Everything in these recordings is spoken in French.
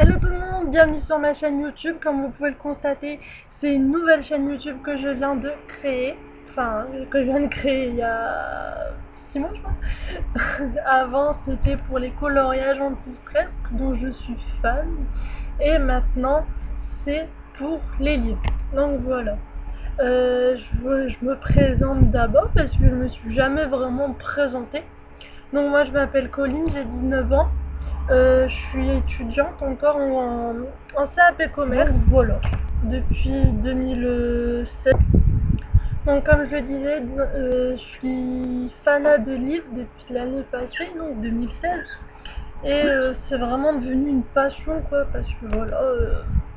Hello tout le monde, bienvenue sur ma chaîne YouTube. Comme vous pouvez le constater, c'est une nouvelle chaîne YouTube que je viens de créer. Enfin, que je viens de créer il y a 6 mois je pense. Avant c'était pour les coloriages anti-stress dont je suis fan. Et maintenant c'est pour les livres. Donc voilà. Je me présente d'abord parce que je me suis jamais vraiment présentée. Donc moi je m'appelle Colline, j'ai 19 ans. Je suis étudiante encore en CAP commerce, voilà, depuis 2007. Donc comme je le disais, je suis fanat de livres depuis l'année passée, donc 2016. Et c'est vraiment devenu une passion quoi, parce que voilà,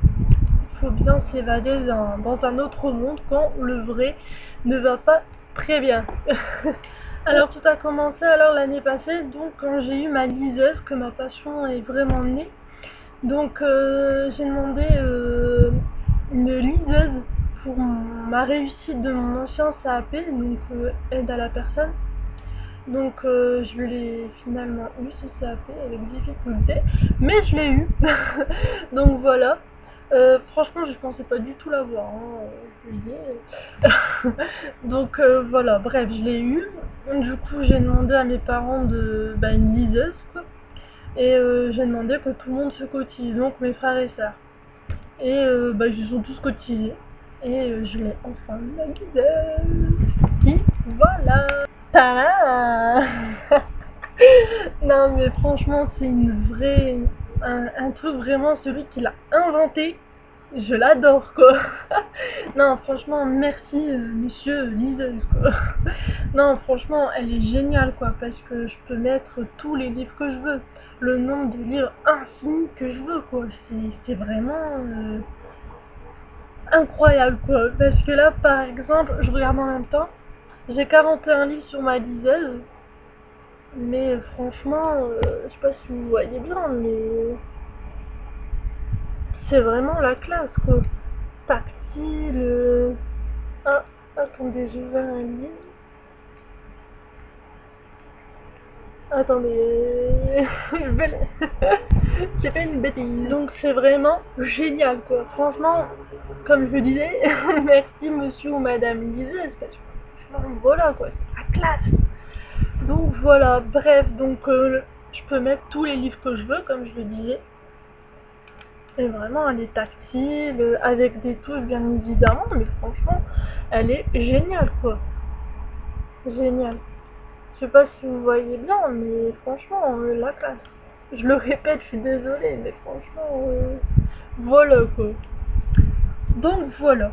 il faut bien s'évader dans un autre monde quand le vrai ne va pas très bien. Alors tout a commencé alors l'année passée, donc quand j'ai eu ma liseuse, que ma passion est vraiment née. Donc j'ai demandé une liseuse pour ma réussite de mon ancien CAP, donc aide à la personne. Donc je l'ai finalement eu ce CAP avec difficulté, mais je l'ai eu. Donc voilà. Franchement je pensais pas du tout l'avoir, hein, je le dis. Donc voilà, bref, je l'ai eu. Du coup j'ai demandé à mes parents une liseuse quoi. Et j'ai demandé que tout le monde se cotise, donc mes frères et sœurs. Et ils se sont tous cotisés. Et je l'ai enfin eu la liseuse. Et voilà. Tadam. Non mais franchement c'est une vraie, un truc vraiment, celui qui l'a inventé, je l'adore quoi. Non franchement merci monsieur liseuse quoi. Non franchement elle est géniale quoi, parce que je peux mettre tous les livres que je veux, le nombre de livres infini que je veux quoi, c'est vraiment incroyable quoi, parce que là par exemple je regarde en même temps, j'ai 41 livres sur ma liseuse. Mais franchement, je sais pas si vous voyez bien, mais c'est vraiment la classe quoi. Tactile. Ah, attendez, j'ai ouvert un livre. Attendez, j'ai fait une bêtise. Donc c'est vraiment génial quoi. Franchement, comme je disais, merci monsieur ou madame liseuse, parce que voilà quoi, c'est la classe. Donc voilà, bref, donc je peux mettre tous les livres que je veux, comme je le disais. Et vraiment, elle est tactile, avec des touches bien évidemment, mais franchement, elle est géniale quoi. Géniale. Je sais pas si vous voyez bien, mais franchement, la classe. Je le répète, je suis désolée, mais franchement, voilà quoi. Donc voilà.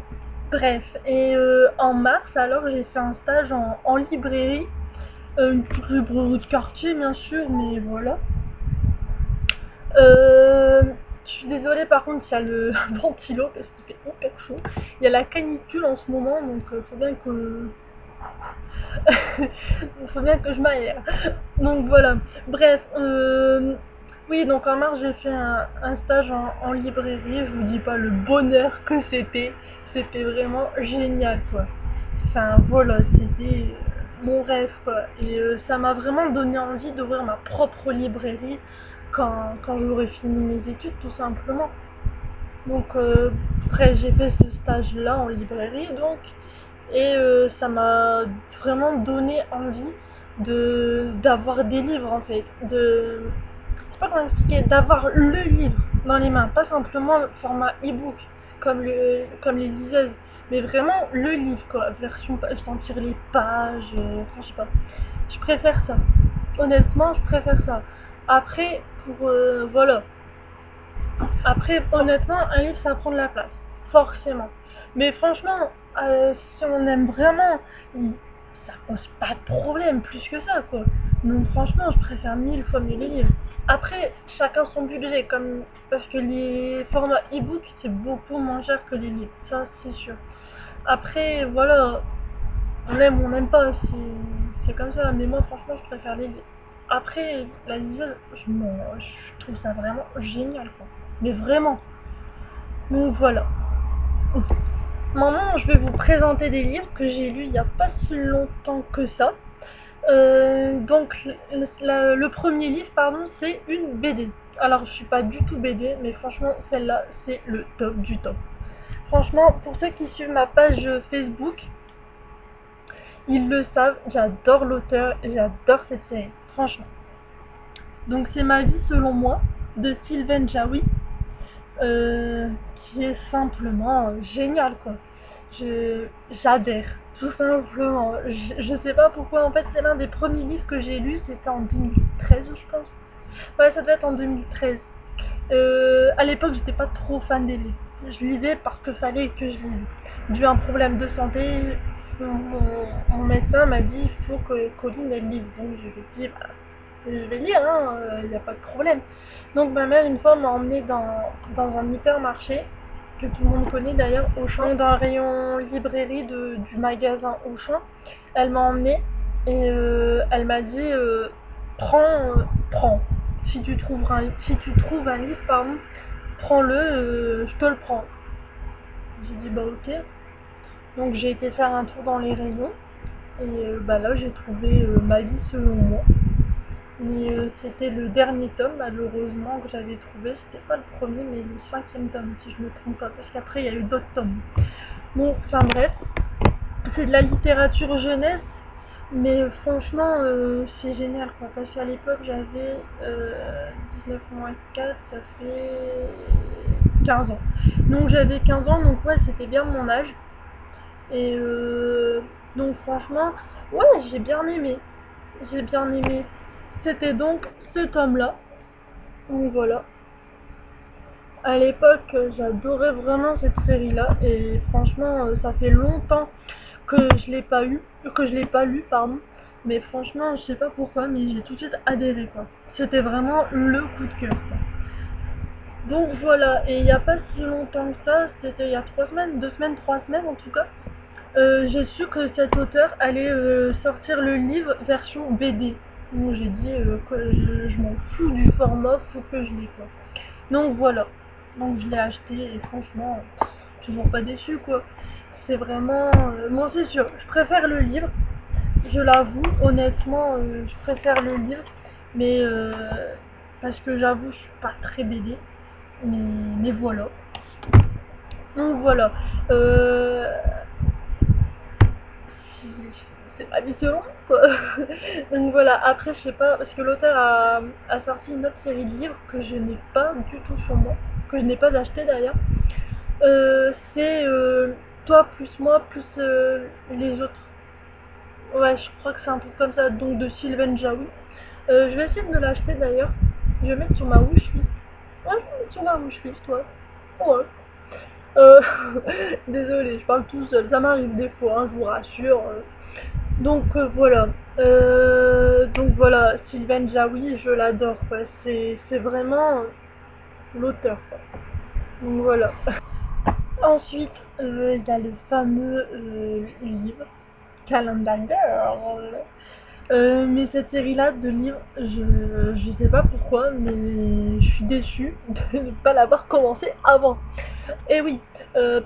Bref, et en mars, alors j'ai fait un stage en librairie, une petite librairie de quartier bien sûr, mais voilà. Je suis désolée, par contre, il y a le ventilo parce qu'il fait hyper chaud. Il y a la canicule en ce moment, donc faut bien que faut bien que je m'aère. Donc voilà. Bref, oui, donc en mars j'ai fait un stage en librairie. Je vous dis pas le bonheur que c'était. C'était vraiment génial quoi. Enfin voilà, c'était mon rêve quoi. Et ça m'a vraiment donné envie d'ouvrir ma propre librairie quand j'aurai fini mes études tout simplement. Donc après j'ai fait ce stage là en librairie donc, et ça m'a vraiment donné envie d'avoir des livres en fait, je sais pas comment expliquer, d'avoir le livre dans les mains, pas simplement le format e-book comme les liseuses, mais vraiment le livre quoi, version sentir les pages, enfin, je sais pas, je préfère ça, honnêtement je préfère ça. Après pour voilà, après, honnêtement, un livre, ça prend de la place. Forcément. Mais franchement, si on aime vraiment, ça pose pas de problème plus que ça, quoi. Donc franchement, je préfère 1000 fois mieux les livres. Après, chacun son budget, parce que les formats e-book, c'est beaucoup moins cher que les livres. Ça, c'est sûr. Après, voilà, on aime ou on n'aime pas, c'est comme ça. Mais moi, franchement, je préfère les livres. Après, la liseuse, je trouve ça vraiment génial, quoi. Mais vraiment. Donc voilà. Maintenant, je vais vous présenter des livres que j'ai lus il n'y a pas si longtemps que ça. Donc, le premier livre, pardon, c'est une BD. Alors je suis pas du tout BD, mais franchement celle-là c'est le top du top. Franchement, pour ceux qui suivent ma page Facebook, ils le savent, j'adore l'auteur et j'adore cette série, franchement. Donc c'est Ma vie selon moi de Sylvain Jaoui, euh, qui est simplement génial quoi. J'adhère, tout simplement. Je sais pas pourquoi, en fait c'est l'un des premiers livres que j'ai lu, c'était en 2013 je pense. Ouais, ça devait être en 2013. À l'époque j'étais pas trop fan des livres. Je lisais parce que fallait que je lise. Dû à un problème de santé, mon médecin m'a dit il faut que Colline elle lise. Donc je lui ai dit bah, je vais lire, hein, y a pas de problème. Donc ma mère une fois m'a emmené dans un hypermarché, que tout le monde connaît d'ailleurs, Auchan, dans un rayon librairie du magasin Auchan. Elle m'a emmené et elle m'a dit prends. Si tu trouves un livre, pardon, prends-le, je te le prends. J'ai dit bah ok. Donc j'ai été faire un tour dans les rayons et bah là j'ai trouvé Ma vie selon moi. Mais c'était le dernier tome malheureusement que j'avais trouvé. C'était pas le premier mais le cinquième tome si je me trompe pas. Parce qu'après il y a eu d'autres tomes. Bon, enfin bref. C'est de la littérature jeunesse. Mais franchement, c'est génial quoi. Parce qu'à l'époque j'avais 19 moins 4, ça fait 15 ans. Donc j'avais 15 ans, donc ouais, c'était bien mon âge. Et donc franchement, ouais, j'ai bien aimé. J'ai bien aimé. C'était donc ce tome-là. Donc voilà. À l'époque, j'adorais vraiment cette série-là. Et franchement, ça fait longtemps que je l'ai pas eu, que je l'ai pas lu, pardon. Mais franchement, je sais pas pourquoi, mais j'ai tout de suite adhéré quoi. C'était vraiment le coup de cœur quoi. Donc voilà, et il n'y a pas si longtemps que ça, c'était il y a 3 semaines, 2 semaines, 3 semaines en tout cas. J'ai su que cet auteur allait sortir le livre version BD. Donc j'ai dit que je m'en fous du format, faut que je l'ai quoi. Donc voilà. Donc je l'ai acheté et franchement, toujours pas déçu quoi. C'est vraiment... moi c'est sûr, je préfère le livre. Je l'avoue, honnêtement, je préfère le livre. Mais parce que j'avoue, je suis pas très BD. Mais voilà. Donc voilà. Euh, c'est pas selon quoi. Donc voilà, après je sais pas, parce que l'auteur a sorti une autre série de livres que je n'ai pas du tout sur moi, que je n'ai pas acheté d'ailleurs. C'est Toi plus moi plus les autres. Ouais, je crois que c'est un truc comme ça, donc de Sylvain Jaoui. Je vais essayer de me l'acheter d'ailleurs. Je vais mettre sur ma wishlist. Ouais, je vais mettre sur ma wishlist, toi. Ouais. Euh, Désolée, je parle tout seul, ça m'arrive des fois, hein, je vous rassure. Donc voilà. Donc voilà, Sylvain Jaoui, je l'adore, quoi. C'est vraiment l'auteur, quoi. Donc voilà. Ensuite, il y a le fameux livre Calendar Girl. Mais cette série-là de livres, je sais pas pourquoi, mais je suis déçue de ne pas l'avoir commencé avant. Et oui,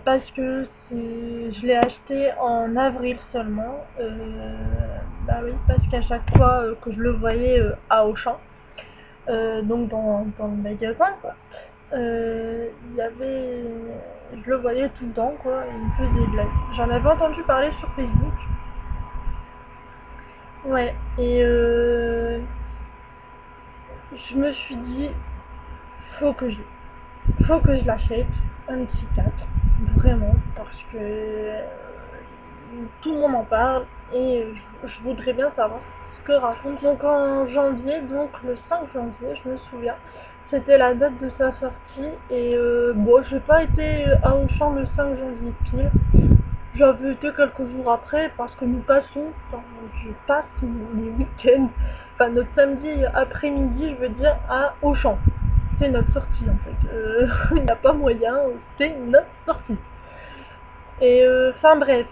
parce que je l'ai acheté en avril seulement. Bah oui, parce qu'à chaque fois que je le voyais à Auchan, donc dans le magasin, quoi, il y avait, je le voyais tout le temps, quoi, et il me faisait des blagues. J'en avais entendu parler sur Facebook. Ouais, et je me suis dit, faut que je, faut que je l'achète, un petit 4 vraiment, parce que tout le monde en parle et je voudrais bien savoir ce que raconte. Donc en janvier, donc le 5 janvier, je me souviens, c'était la date de sa sortie et bon, j'ai pas été à Auchan le 5 janvier pile. J'avais été quelques jours après parce que nous passons, enfin, je passe les week-ends, enfin notre samedi après-midi, je veux dire, à Auchan. C'est notre sortie en fait. Il n'y a pas moyen, c'est notre sortie. Et enfin bref,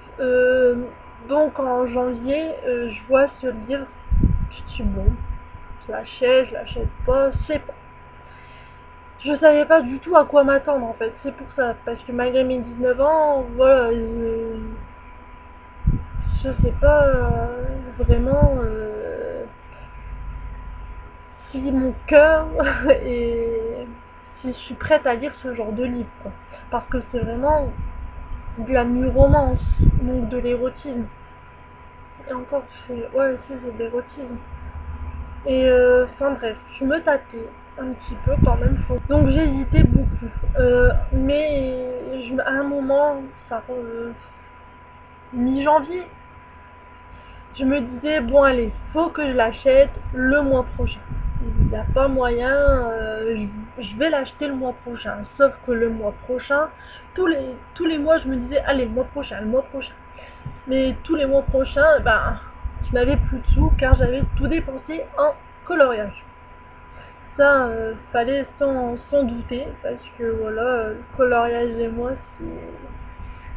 donc en janvier, je vois ce livre, je dis bon, je l'achète pas, je sais pas. Je savais pas du tout à quoi m'attendre en fait, c'est pour ça, parce que malgré mes 19 ans, voilà, je sais pas vraiment si mon cœur et si je suis prête à lire ce genre de livre, quoi. Parce que c'est vraiment de la romance, donc de l'érotisme. Et encore, ouais, si, c'est de l'érotisme. Et enfin bref, je me tâtais un petit peu quand même. Donc j'ai hésité beaucoup. Mais à un moment, ça mi-janvier, je me disais, bon allez, faut que je l'achète le mois prochain. Il n'y a pas moyen, je vais l'acheter le mois prochain. Sauf que le mois prochain, tous les mois, je me disais, allez, le mois prochain, le mois prochain. Mais tous les mois prochains, ben, je n'avais plus de sous car j'avais tout dépensé en coloriage. Ça, fallait s'en douter parce que voilà, le coloriage et moi,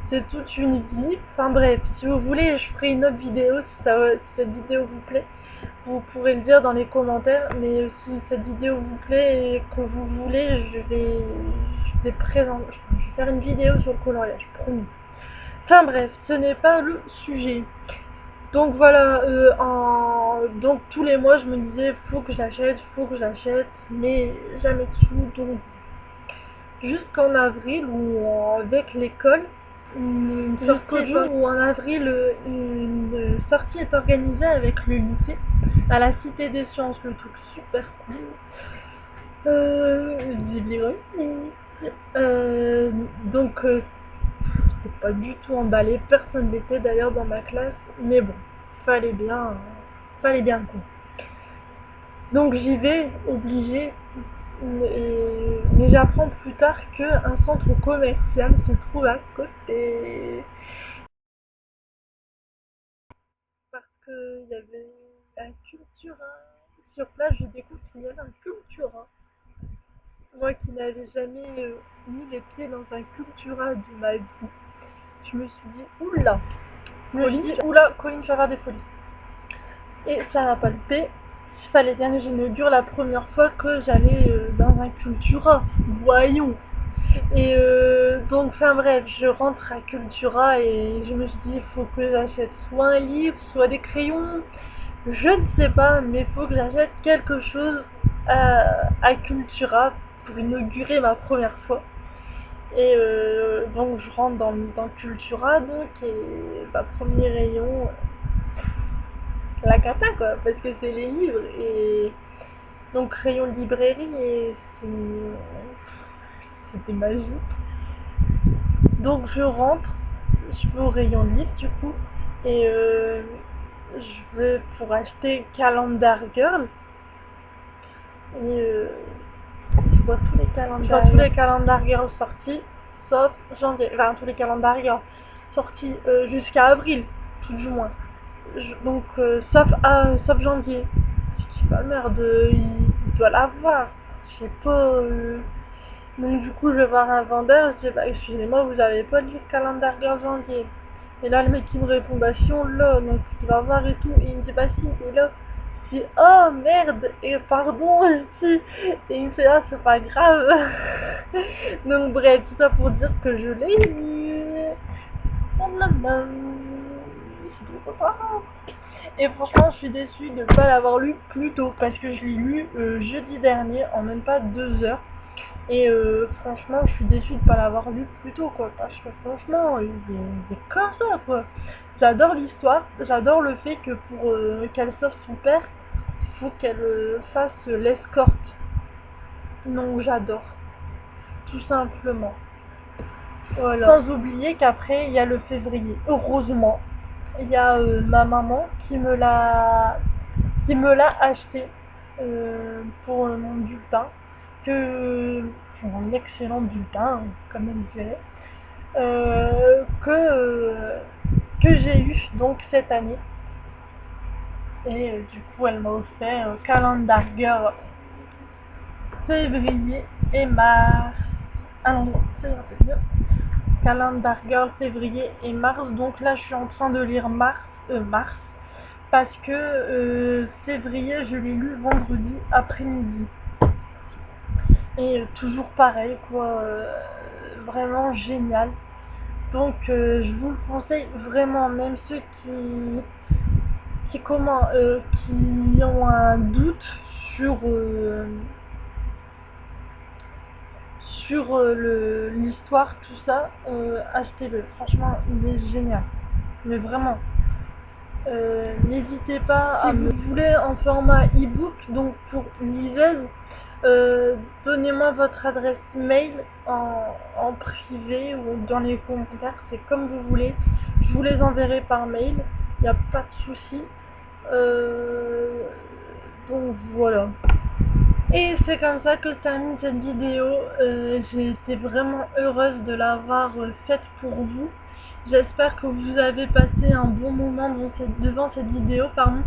c'est toute une vie. Enfin bref, si vous voulez, je ferai une autre vidéo si cette vidéo vous plaît. Vous pourrez le dire dans les commentaires, mais si cette vidéo vous plaît et que vous voulez, je vais faire une vidéo sur le coloriage, promis. Enfin bref, ce n'est pas le sujet. Donc voilà, donc tous les mois je me disais faut que j'achète, mais jamais de sous. Donc jusqu'en avril avec l'école, en avril une sortie est organisée avec le lycée à la Cité des Sciences, le truc super cool. Je dirais. Donc c'est pas du tout emballé, personne n'était d'ailleurs dans ma classe, mais bon, fallait bien, fallait bien quoi. Donc j'y vais, obligé, mais j'apprends plus tard qu'un centre commercial se trouve à côté. Parce qu'il y avait un Cultura. Sur place, je découvre qu'il y avait un Cultura. Moi qui n'avais jamais mis les pieds dans un Cultura de ma vie, je me suis dit, oula, Colline, tu vas faire des folies. Et ça n'a pas loupé. Il fallait bien que j'inaugure la première fois que j'allais dans un Cultura. Voyons. Et donc, enfin bref, je rentre à Cultura et je me suis dit, il faut que j'achète soit un livre, soit des crayons. Je ne sais pas, mais il faut que j'achète quelque chose à Cultura pour inaugurer ma première fois. Et donc je rentre dans Cultura, donc, et premier rayon, la cata quoi, parce que c'est les livres. Et donc rayon librairie, et c'était magique. Donc je rentre, je vais au rayon livre du coup, et je vais pour acheter Calendar Girl. Et je vois tous les Calendar Girl sortis, sauf janvier, enfin tous les Calendar Girl sortis jusqu'à avril, tout du moins. Donc sauf janvier. Je dis pas merde, il doit l'avoir. Je sais pas. Donc du coup je vais voir un vendeur, je dis bah excusez-moi, vous avez pas de calendar Girl janvier. Et là le mec il me répond bah si on l'a, donc tu vas voir et tout. Et il me dit bah si, et là je dis oh merde, et pardon si. Et il me fait ah c'est pas grave. Donc bref, tout ça pour dire que je l'ai lu. Et franchement, je suis déçue de ne pas l'avoir lu plus tôt parce que je l'ai lu jeudi dernier en même pas 2 heures. Et franchement, je suis déçue de ne pas l'avoir lu plus tôt quoi. Parce que franchement, il est comme ça quoi. J'adore l'histoire, j'adore le fait que pour qu'elle sauve son père, il faut qu'elle fasse l'escorte. Donc j'adore, tout simplement. Voilà. Sans oublier qu'après, il y a le février. Heureusement, il y a ma maman qui me l'a acheté pour mon bulletin. Pour un excellent bulletin, comme elle dirait. Que j'ai eu donc cette année. Et du coup, elle m'a offert Calendar Girl février et mars. Ah non, c'est mieux. Calendar Girl février et mars. Donc là, je suis en train de lire mars, parce que février, je l'ai lu vendredi après-midi. Et toujours pareil, quoi. Vraiment génial. Donc, je vous le conseille vraiment, même ceux qui ont un doute sur, l'histoire, tout ça, achetez-le. Franchement, il est génial. Mais vraiment. N'hésitez pas à me... Si vous voulez en format e-book, donc pour une liseuse, donnez-moi votre adresse mail en privé ou dans les commentaires, c'est comme vous voulez. Je vous les enverrai par mail, il n'y a pas de souci. Donc voilà. Et c'est comme ça que se termine cette vidéo. J'ai été vraiment heureuse de l'avoir faite pour vous. J'espère que vous avez passé un bon moment devant cette vidéo, pardon.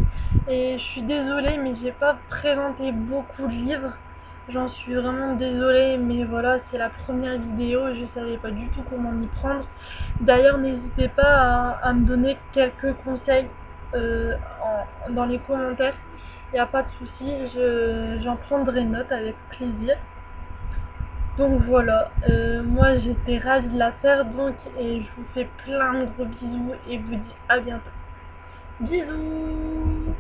Et je suis désolée, mais j'ai pas présenté beaucoup de livres. J'en suis vraiment désolée, mais voilà, c'est la première vidéo et je savais pas du tout comment m'y prendre. D'ailleurs, n'hésitez pas à me donner quelques conseils dans les commentaires. Il n'y a pas de souci, j'en prendrai note avec plaisir. Donc voilà, moi j'étais ravie de la faire donc et je vous fais plein de gros bisous et vous dis à bientôt. Bisous.